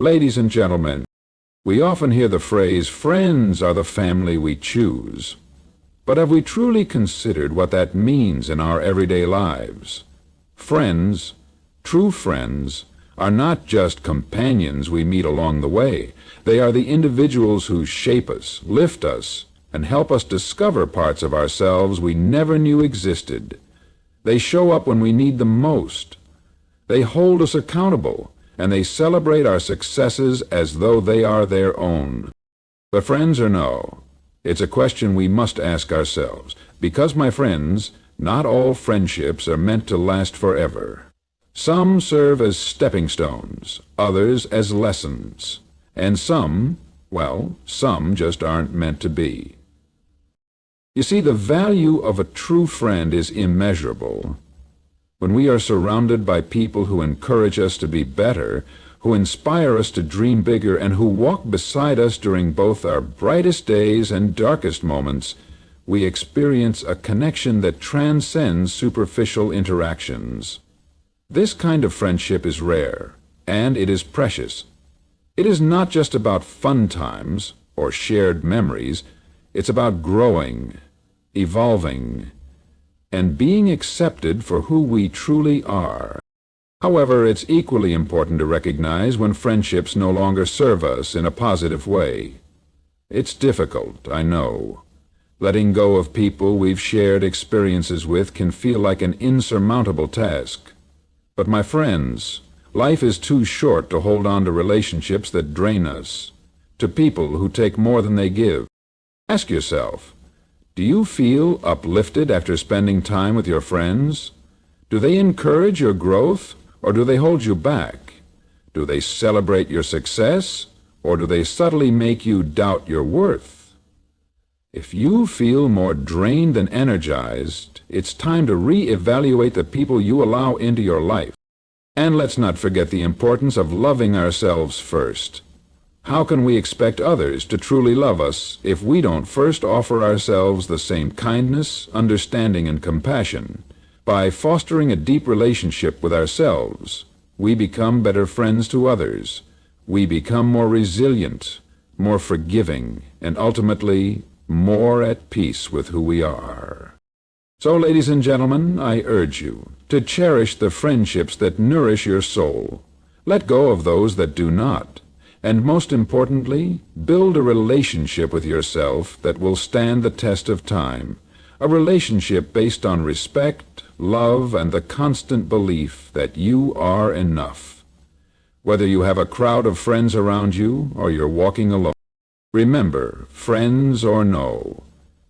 Ladies and gentlemen, we often hear the phrase, "Friends are the family we choose." But have we truly considered what that means in our everyday lives? Friends, true friends, are not just companions we meet along the way. They are the individuals who shape us, lift us, and help us discover parts of ourselves we never knew existed. They show up when we need them most. They hold us accountable, and they celebrate our successes as though they are their own. But friends or no, it's a question we must ask ourselves, because, my friends, not all friendships are meant to last forever. Some serve as stepping stones, others as lessons, and some just aren't meant to be. You see, the value of a true friend is immeasurable. When we are surrounded by people who encourage us to be better, who inspire us to dream bigger, and who walk beside us during both our brightest days and darkest moments, we experience a connection that transcends superficial interactions. This kind of friendship is rare, and it is precious. It is not just about fun times or shared memories. It's about growing, evolving, and being accepted for who we truly are. However, it's equally important to recognize when friendships no longer serve us in a positive way. It's difficult, I know. Letting go of people we've shared experiences with can feel like an insurmountable task. But my friends, life is too short to hold on to relationships that drain us, to people who take more than they give. Ask yourself, do you feel uplifted after spending time with your friends? Do they encourage your growth, or do they hold you back? Do they celebrate your success, or do they subtly make you doubt your worth? If you feel more drained than energized, it's time to re-evaluate the people you allow into your life. And let's not forget the importance of loving ourselves first. How can we expect others to truly love us if we don't first offer ourselves the same kindness, understanding, and compassion? By fostering a deep relationship with ourselves, we become better friends to others. We become more resilient, more forgiving, and ultimately more at peace with who we are. So, ladies and gentlemen, I urge you to cherish the friendships that nourish your soul. Let go of those that do not. And most importantly, build a relationship with yourself that will stand the test of time. A relationship based on respect, love, and the constant belief that you are enough. Whether you have a crowd of friends around you or you're walking alone, remember, friends or no,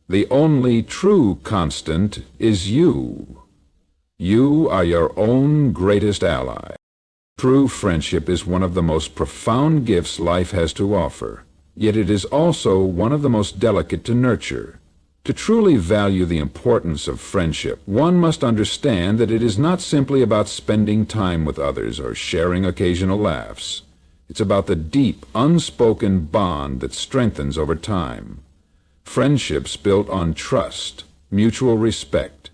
the only true constant is you. You are your own greatest ally. True friendship is one of the most profound gifts life has to offer, yet it is also one of the most delicate to nurture. To truly value the importance of friendship, one must understand that it is not simply about spending time with others or sharing occasional laughs. It's about the deep, unspoken bond that strengthens over time. Friendships built on trust, mutual respect,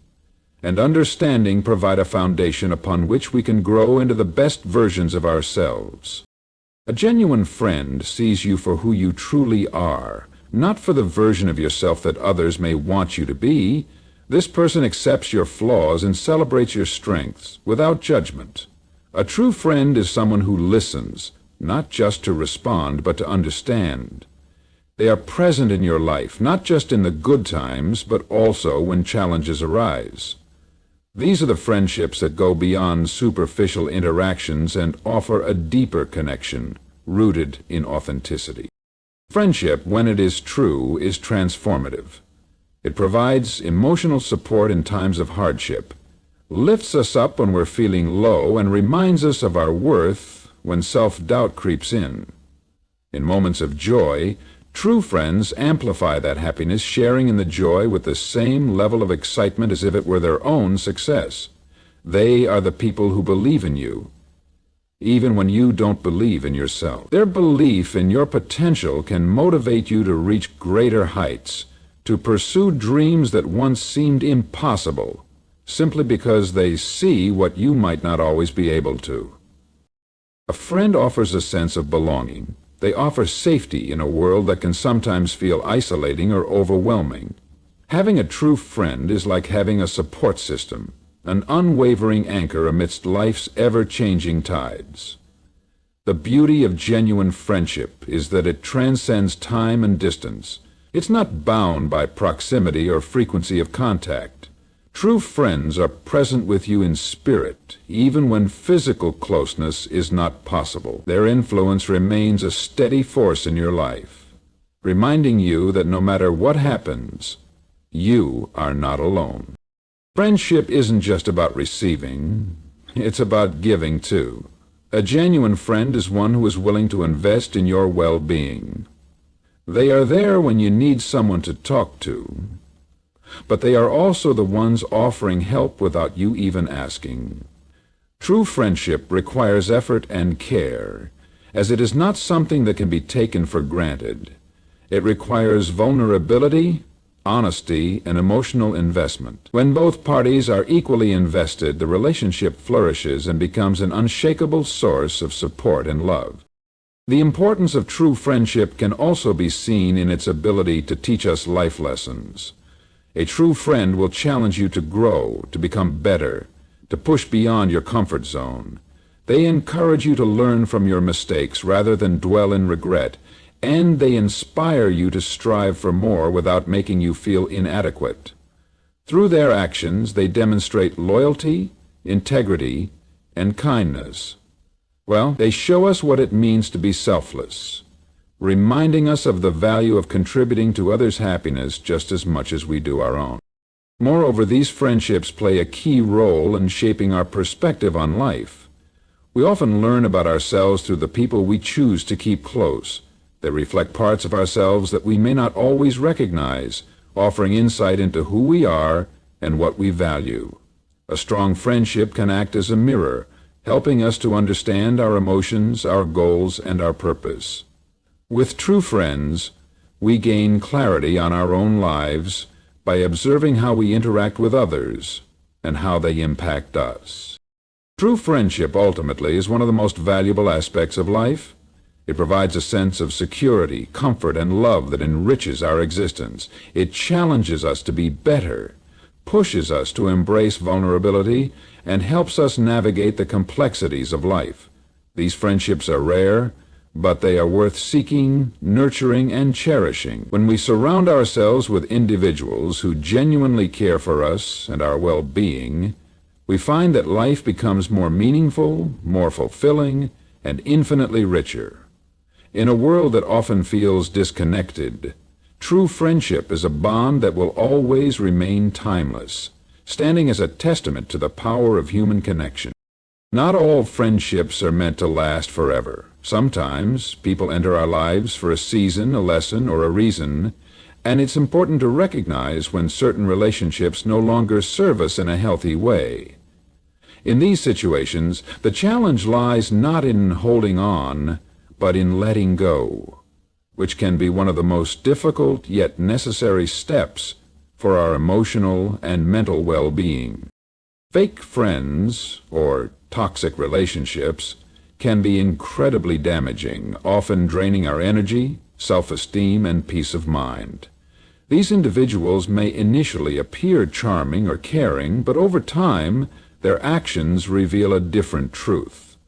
and understanding provide a foundation upon which we can grow into the best versions of ourselves. A genuine friend sees you for who you truly are, not for the version of yourself that others may want you to be. This person accepts your flaws and celebrates your strengths without judgment. A true friend is someone who listens, not just to respond, but to understand. They are present in your life, not just in the good times, but also when challenges arise. These are the friendships that go beyond superficial interactions and offer a deeper connection, rooted in authenticity. Friendship, when it is true, is transformative. It provides emotional support in times of hardship, lifts us up when we're feeling low, and reminds us of our worth when self-doubt creeps in. In moments of joy, true friends amplify that happiness, sharing in the joy with the same level of excitement as if it were their own success. They are the people who believe in you, even when you don't believe in yourself. Their belief in your potential can motivate you to reach greater heights, to pursue dreams that once seemed impossible, simply because they see what you might not always be able to. A friend offers a sense of belonging. They offer safety in a world that can sometimes feel isolating or overwhelming. Having a true friend is like having a support system, an unwavering anchor amidst life's ever-changing tides. The beauty of genuine friendship is that it transcends time and distance. It's not bound by proximity or frequency of contact. True friends are present with you in spirit, even when physical closeness is not possible. Their influence remains a steady force in your life, reminding you that no matter what happens, you are not alone. Friendship isn't just about receiving, it's about giving too. A genuine friend is one who is willing to invest in your well-being. They are there when you need someone to talk to, but they are also the ones offering help without you even asking. True friendship requires effort and care, as it is not something that can be taken for granted. It requires vulnerability, honesty, and emotional investment. When both parties are equally invested, the relationship flourishes and becomes an unshakable source of support and love. The importance of true friendship can also be seen in its ability to teach us life lessons. A true friend will challenge you to grow, to become better, to push beyond your comfort zone. They encourage you to learn from your mistakes rather than dwell in regret, and they inspire you to strive for more without making you feel inadequate. Through their actions, they demonstrate loyalty, integrity, and kindness. Well, they show us what it means to be selfless, reminding us of the value of contributing to others' happiness just as much as we do our own. Moreover, these friendships play a key role in shaping our perspective on life. We often learn about ourselves through the people we choose to keep close. They reflect parts of ourselves that we may not always recognize, offering insight into who we are and what we value. A strong friendship can act as a mirror, helping us to understand our emotions, our goals, and our purpose. With true friends, we gain clarity on our own lives by observing how we interact with others and how they impact us. True friendship ultimately is one of the most valuable aspects of life. It provides a sense of security, comfort, and love that enriches our existence. It challenges us to be better, pushes us to embrace vulnerability, and helps us navigate the complexities of life. These friendships are rare, but they are worth seeking, nurturing, and cherishing. When we surround ourselves with individuals who genuinely care for us and our well-being, we find that life becomes more meaningful, more fulfilling, and infinitely richer. In a world that often feels disconnected, true friendship is a bond that will always remain timeless, standing as a testament to the power of human connection. Not all friendships are meant to last forever. Sometimes people enter our lives for a season, a lesson, or a reason, and it's important to recognize when certain relationships no longer serve us in a healthy way. In these situations, the challenge lies not in holding on, but in letting go, which can be one of the most difficult yet necessary steps for our emotional and mental well-being. Fake friends, or toxic relationships, can be incredibly damaging, often draining our energy, self-esteem, and peace of mind. These individuals may initially appear charming or caring, but over time, their actions reveal a different truth.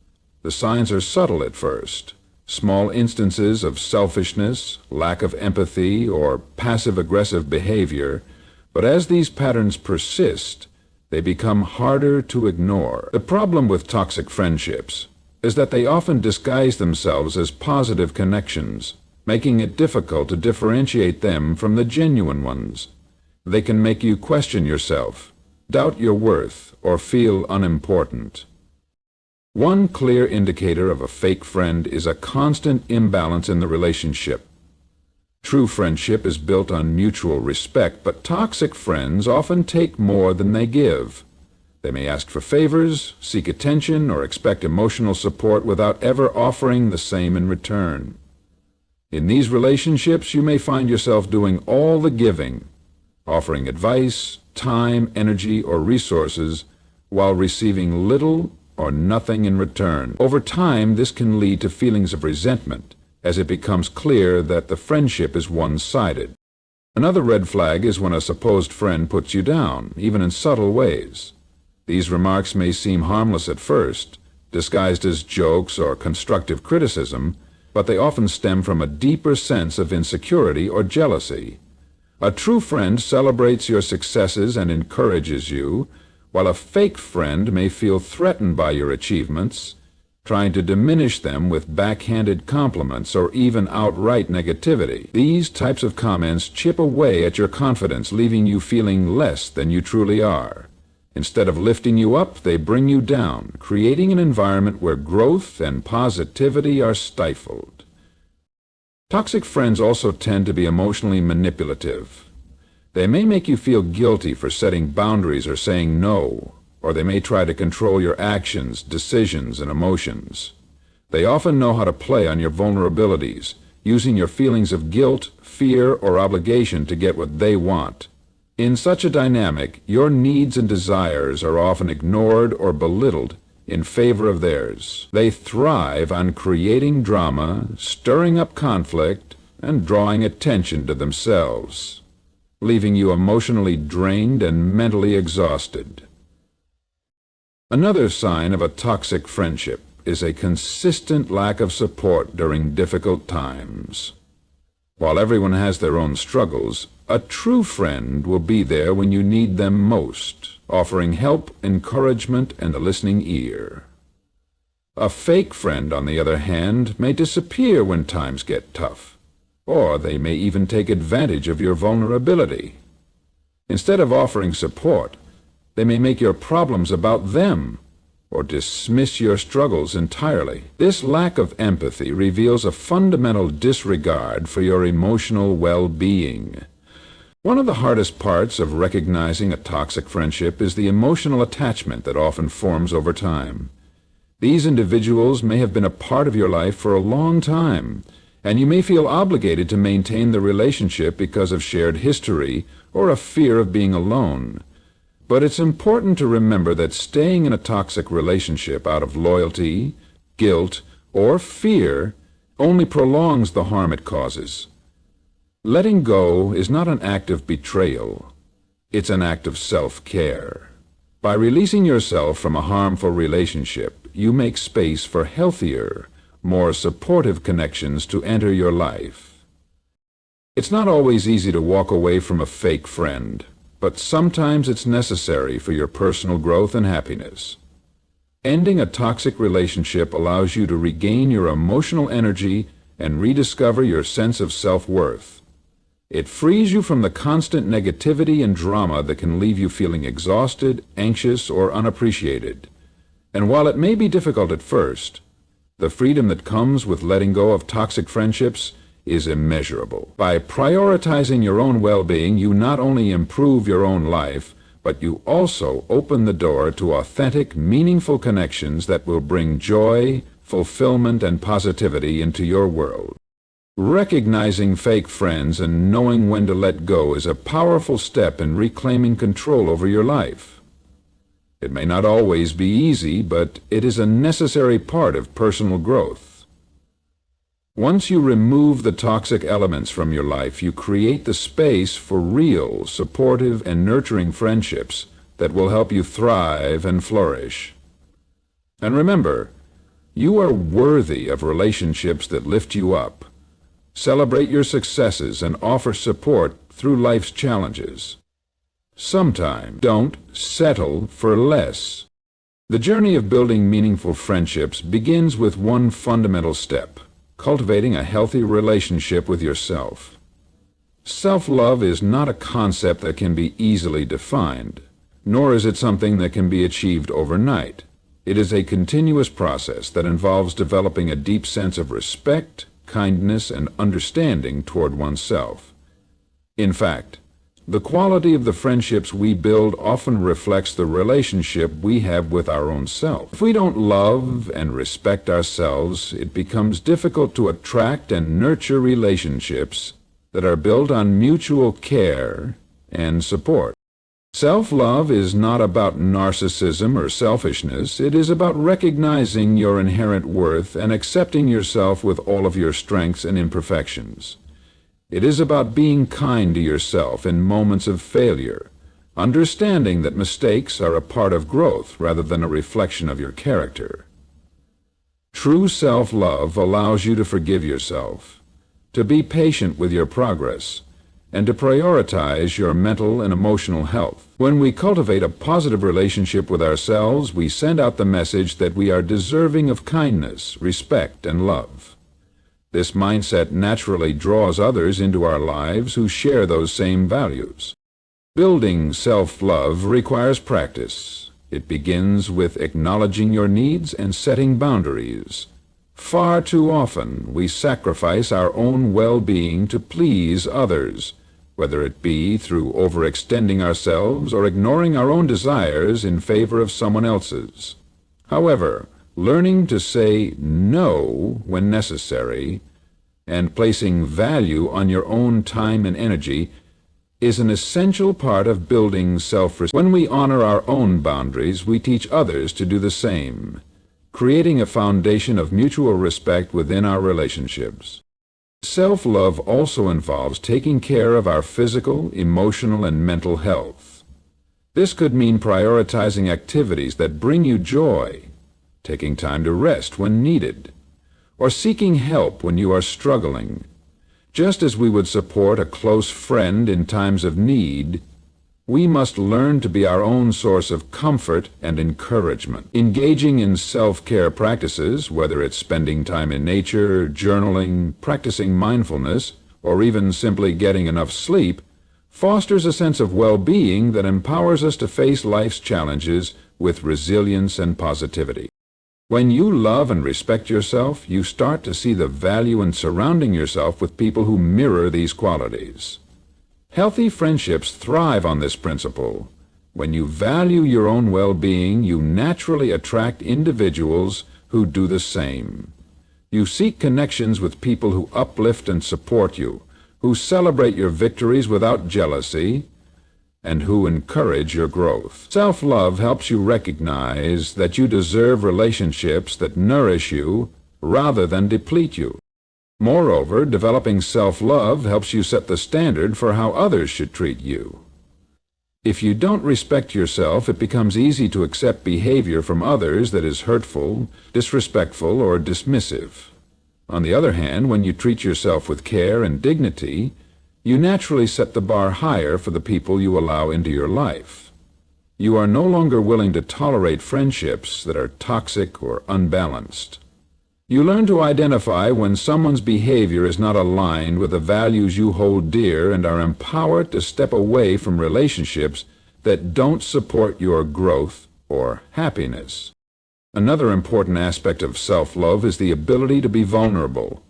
The signs are subtle at first. Small instances of selfishness, lack of empathy, or passive-aggressive behavior, but as these patterns persist, they become harder to ignore. The problem with toxic friendships is that they often disguise themselves as positive connections, making it difficult to differentiate them from the genuine ones. They can make you question yourself, doubt your worth, or feel unimportant. One clear indicator of a fake friend is a constant imbalance in the relationship. True friendship is built on mutual respect, but toxic friends often take more than they give. They may ask for favors, seek attention, or expect emotional support without ever offering the same in return. In these relationships, you may find yourself doing all the giving, offering advice, time, energy, or resources, while receiving little or nothing in return. Over time, this can lead to feelings of resentment, as it becomes clear that the friendship is one-sided. Another red flag is when a supposed friend puts you down, even in subtle ways. These remarks may seem harmless at first, disguised as jokes or constructive criticism, but they often stem from a deeper sense of insecurity or jealousy. A true friend celebrates your successes and encourages you, while a fake friend may feel threatened by your achievements, trying to diminish them with backhanded compliments or even outright negativity. These types of comments chip away at your confidence, leaving you feeling less than you truly are. Instead of lifting you up, they bring you down, creating an environment where growth and positivity are stifled. Toxic friends also tend to be emotionally manipulative. They may make you feel guilty for setting boundaries or saying no, or they may try to control your actions, decisions, and emotions. They often know how to play on your vulnerabilities, using your feelings of guilt, fear, or obligation to get what they want. In such a dynamic, your needs and desires are often ignored or belittled in favor of theirs. They thrive on creating drama, stirring up conflict, and drawing attention to themselves, leaving you emotionally drained and mentally exhausted. Another sign of a toxic friendship is a consistent lack of support during difficult times. While everyone has their own struggles, a true friend will be there when you need them most, offering help, encouragement, and a listening ear. A fake friend, on the other hand, may disappear when times get tough, or they may even take advantage of your vulnerability. Instead of offering support, they may make your problems about them, or dismiss your struggles entirely. This lack of empathy reveals a fundamental disregard for your emotional well-being. One of the hardest parts of recognizing a toxic friendship is the emotional attachment that often forms over time. These individuals may have been a part of your life for a long time, and you may feel obligated to maintain the relationship because of shared history or a fear of being alone. But it's important to remember that staying in a toxic relationship out of loyalty, guilt, or fear only prolongs the harm it causes. Letting go is not an act of betrayal. It's an act of self-care. By releasing yourself from a harmful relationship, you make space for healthier, more supportive connections to enter your life. It's not always easy to walk away from a fake friend, but sometimes it's necessary for your personal growth and happiness. Ending a toxic relationship allows you to regain your emotional energy and rediscover your sense of self-worth. It frees you from the constant negativity and drama that can leave you feeling exhausted, anxious, or unappreciated. And while it may be difficult at first, the freedom that comes with letting go of toxic friendships is immeasurable. By prioritizing your own well-being, you not only improve your own life, but you also open the door to authentic, meaningful connections that will bring joy, fulfillment, and positivity into your world. Recognizing fake friends and knowing when to let go is a powerful step in reclaiming control over your life. It may not always be easy, but it is a necessary part of personal growth. Once you remove the toxic elements from your life, you create the space for real, supportive, and nurturing friendships that will help you thrive and flourish. And remember, you are worthy of relationships that lift you up, celebrate your successes, and offer support through life's challenges. Sometimes, don't settle for less. The journey of building meaningful friendships begins with one fundamental step: cultivating a healthy relationship with yourself. Self-love is not a concept that can be easily defined, nor is it something that can be achieved overnight. It is a continuous process that involves developing a deep sense of respect, kindness, and understanding toward oneself. In fact, the quality of the friendships we build often reflects the relationship we have with our own self. If we don't love and respect ourselves, it becomes difficult to attract and nurture relationships that are built on mutual care and support. Self-love is not about narcissism or selfishness. It is about recognizing your inherent worth and accepting yourself with all of your strengths and imperfections. It is about being kind to yourself in moments of failure, understanding that mistakes are a part of growth rather than a reflection of your character. True self-love allows you to forgive yourself, to be patient with your progress, and to prioritize your mental and emotional health. When we cultivate a positive relationship with ourselves, we send out the message that we are deserving of kindness, respect, and love. This mindset naturally draws others into our lives who share those same values. Building self-love requires practice. It begins with acknowledging your needs and setting boundaries. Far too often, we sacrifice our own well-being to please others, whether it be through overextending ourselves or ignoring our own desires in favor of someone else's. However, learning to say no when necessary and placing value on your own time and energy is an essential part of building self-respect. When we honor our own boundaries, we teach others to do the same, creating a foundation of mutual respect within our relationships. Self-love also involves taking care of our physical, emotional, and mental health. This could mean prioritizing activities that bring you joy, taking time to rest when needed, or seeking help when you are struggling. Just as we would support a close friend in times of need, we must learn to be our own source of comfort and encouragement. Engaging in self-care practices, whether it's spending time in nature, journaling, practicing mindfulness, or even simply getting enough sleep, fosters a sense of well-being that empowers us to face life's challenges with resilience and positivity. When you love and respect yourself, you start to see the value in surrounding yourself with people who mirror these qualities. Healthy friendships thrive on this principle. When you value your own well-being, you naturally attract individuals who do the same. You seek connections with people who uplift and support you, who celebrate your victories without jealousy, and who encourage your growth. Self-love helps you recognize that you deserve relationships that nourish you rather than deplete you. Moreover, developing self-love helps you set the standard for how others should treat you. If you don't respect yourself, it becomes easy to accept behavior from others that is hurtful, disrespectful, or dismissive. On the other hand, when you treat yourself with care and dignity, you naturally set the bar higher for the people you allow into your life. You are no longer willing to tolerate friendships that are toxic or unbalanced. You learn to identify when someone's behavior is not aligned with the values you hold dear and are empowered to step away from relationships that don't support your growth or happiness. Another important aspect of self-love is the ability to be vulnerable.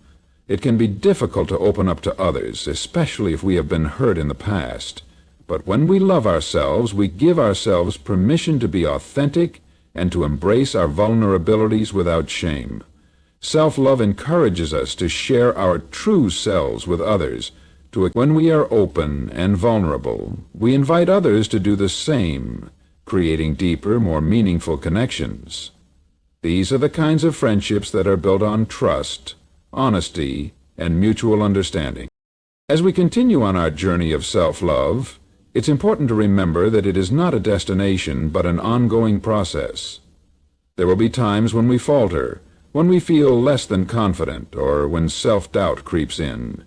It can be difficult to open up to others, especially if we have been hurt in the past. But when we love ourselves, we give ourselves permission to be authentic and to embrace our vulnerabilities without shame. Self-love encourages us to share our true selves with others. When we are open and vulnerable, we invite others to do the same, creating deeper, more meaningful connections. These are the kinds of friendships that are built on trust, honesty, and mutual understanding. As we continue on our journey of self-love, it's important to remember that it is not a destination but an ongoing process. There will be times when we falter, when we feel less than confident, or when self-doubt creeps in.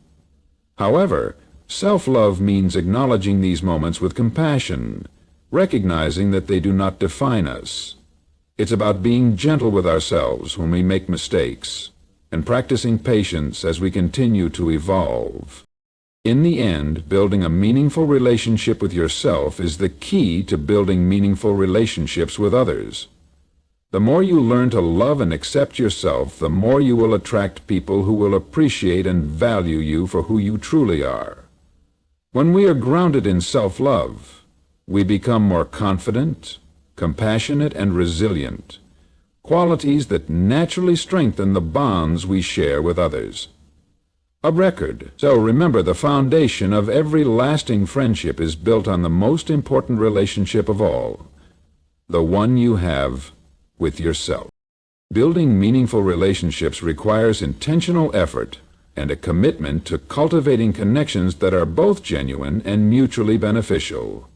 However, self-love means acknowledging these moments with compassion, recognizing that they do not define us. It's about being gentle with ourselves when we make mistakes, and practicing patience as we continue to evolve. In the end, building a meaningful relationship with yourself is the key to building meaningful relationships with others. The more you learn to love and accept yourself, the more you will attract people who will appreciate and value you for who you truly are. When we are grounded in self-love, we become more confident, compassionate, and resilient, qualities that naturally strengthen the bonds we share with others. a record. So remember, the foundation of every lasting friendship is built on the most important relationship of all, the one you have with yourself. Building meaningful relationships requires intentional effort and a commitment to cultivating connections that are both genuine and mutually beneficial.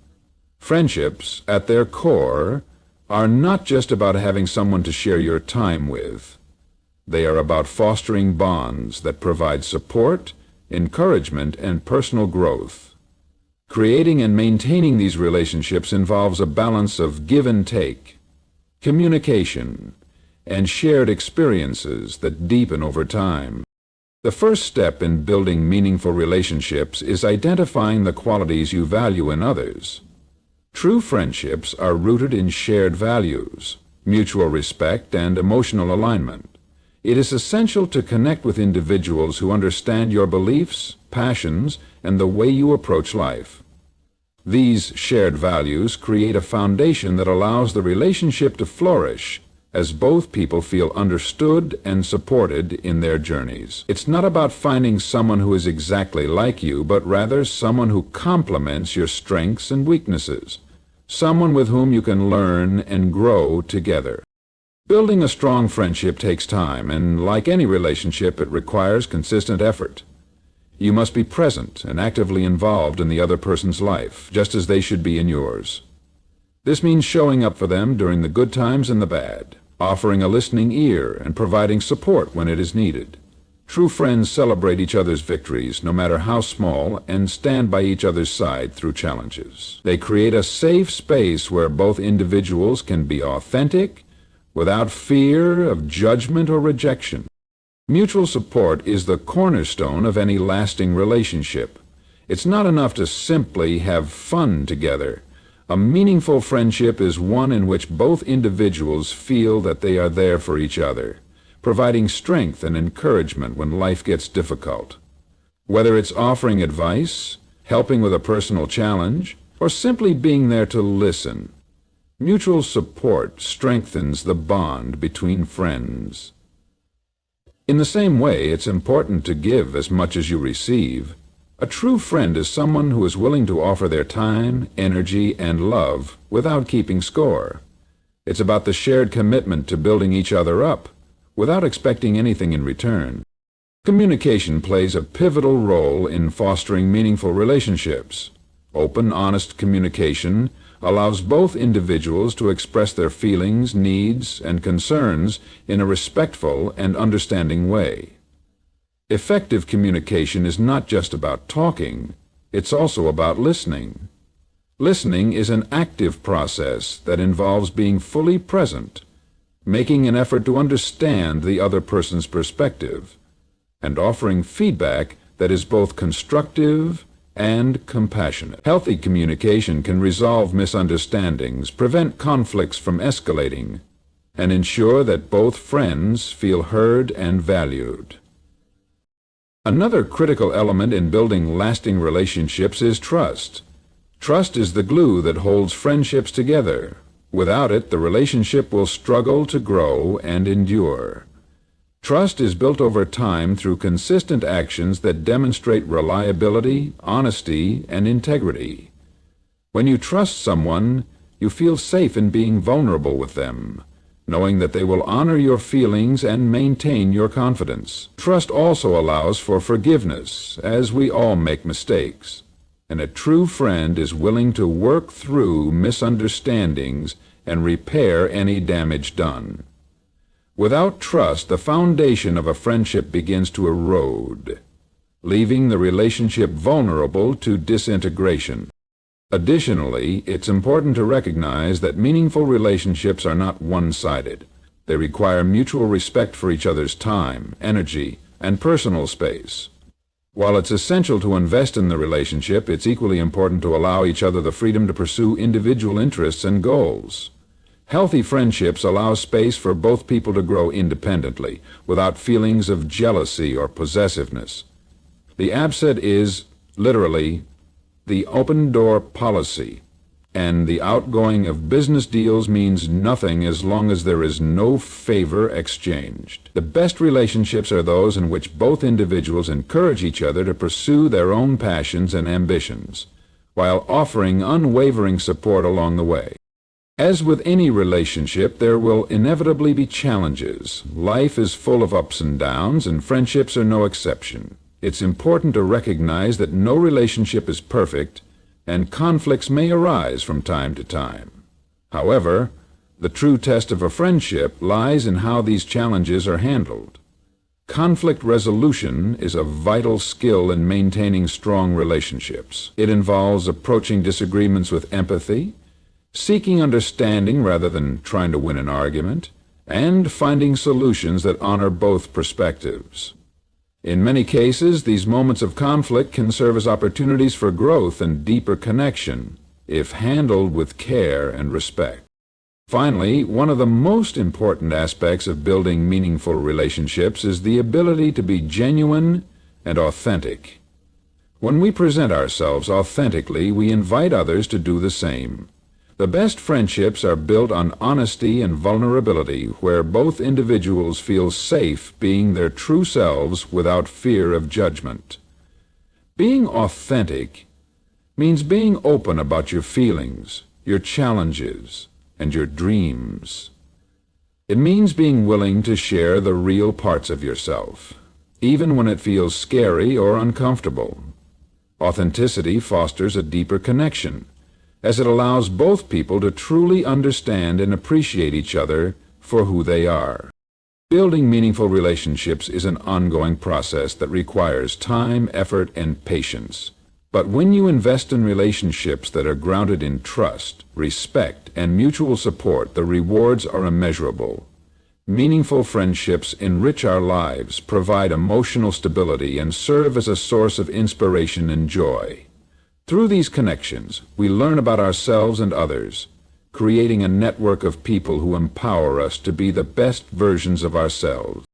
Friendships, at their core, are not just about having someone to share your time with. They are about fostering bonds that provide support, encouragement, and personal growth. Creating and maintaining these relationships involves a balance of give and take, communication, and shared experiences that deepen over time. The first step in building meaningful relationships is identifying the qualities you value in others. True friendships are rooted in shared values, mutual respect, and emotional alignment. It is essential to connect with individuals who understand your beliefs, passions, and the way you approach life. These shared values create a foundation that allows the relationship to flourish as both people feel understood and supported in their journeys. It's not about finding someone who is exactly like you, but rather someone who complements your strengths and weaknesses, someone with whom you can learn and grow together. Building a strong friendship takes time, and like any relationship, it requires consistent effort. You must be present and actively involved in the other person's life, just as they should be in yours. This means showing up for them during the good times and the bad, offering a listening ear and providing support when it is needed. True friends celebrate each other's victories, no matter how small, and stand by each other's side through challenges. They create a safe space where both individuals can be authentic, without fear of judgment or rejection. Mutual support is the cornerstone of any lasting relationship. It's not enough to simply have fun together. A meaningful friendship is one in which both individuals feel that they are there for each other, providing strength and encouragement when life gets difficult. Whether it's offering advice, helping with a personal challenge, or simply being there to listen, mutual support strengthens the bond between friends. In the same way, it's important to give as much as you receive. A true friend is someone who is willing to offer their time, energy, and love without keeping score. It's about the shared commitment to building each other up, without expecting anything in return. Communication plays a pivotal role in fostering meaningful relationships. Open, honest communication allows both individuals to express their feelings, needs, and concerns in a respectful and understanding way. Effective communication is not just about talking, it's also about listening. Listening is an active process that involves being fully present, making an effort to understand the other person's perspective, and offering feedback that is both constructive and compassionate. Healthy communication can resolve misunderstandings, prevent conflicts from escalating, and ensure that both friends feel heard and valued. Another critical element in building lasting relationships is trust. Trust is the glue that holds friendships together. Without it, the relationship will struggle to grow and endure. Trust is built over time through consistent actions that demonstrate reliability, honesty, and integrity. When you trust someone, you feel safe in being vulnerable with them, knowing that they will honor your feelings and maintain your confidence. Trust also allows for forgiveness, as we all make mistakes, and a true friend is willing to work through misunderstandings and repair any damage done. Without trust, the foundation of a friendship begins to erode, leaving the relationship vulnerable to disintegration. Additionally, it's important to recognize that meaningful relationships are not one-sided. They require mutual respect for each other's time, energy, and personal space. While it's essential to invest in the relationship, it's equally important to allow each other the freedom to pursue individual interests and goals. Healthy friendships allow space for both people to grow independently, without feelings of jealousy or possessiveness. The ABSET is, literally, the open-door policy. and the outgoing of business deals means nothing as long as there is no favor exchanged. The best relationships are those in which both individuals encourage each other to pursue their own passions and ambitions, while offering unwavering support along the way. As with any relationship, there will inevitably be challenges. Life is full of ups and downs, and friendships are no exception. It's important to recognize that no relationship is perfect, and conflicts may arise from time to time. However, the true test of a friendship lies in how these challenges are handled. Conflict resolution is a vital skill in maintaining strong relationships. It involves approaching disagreements with empathy, seeking understanding rather than trying to win an argument, and finding solutions that honor both perspectives. In many cases, these moments of conflict can serve as opportunities for growth and deeper connection, if handled with care and respect. Finally, one of the most important aspects of building meaningful relationships is the ability to be genuine and authentic. When we present ourselves authentically, we invite others to do the same. The best friendships are built on honesty and vulnerability, where both individuals feel safe being their true selves without fear of judgment. Being authentic means being open about your feelings, your challenges, and your dreams. It means being willing to share the real parts of yourself, even when it feels scary or uncomfortable. Authenticity fosters a deeper connection, as it allows both people to truly understand and appreciate each other for who they are. Building meaningful relationships is an ongoing process that requires time, effort, and patience. But when you invest in relationships that are grounded in trust, respect, and mutual support, the rewards are immeasurable. Meaningful friendships enrich our lives, provide emotional stability, and serve as a source of inspiration and joy. Through these connections, we learn about ourselves and others, creating a network of people who empower us to be the best versions of ourselves.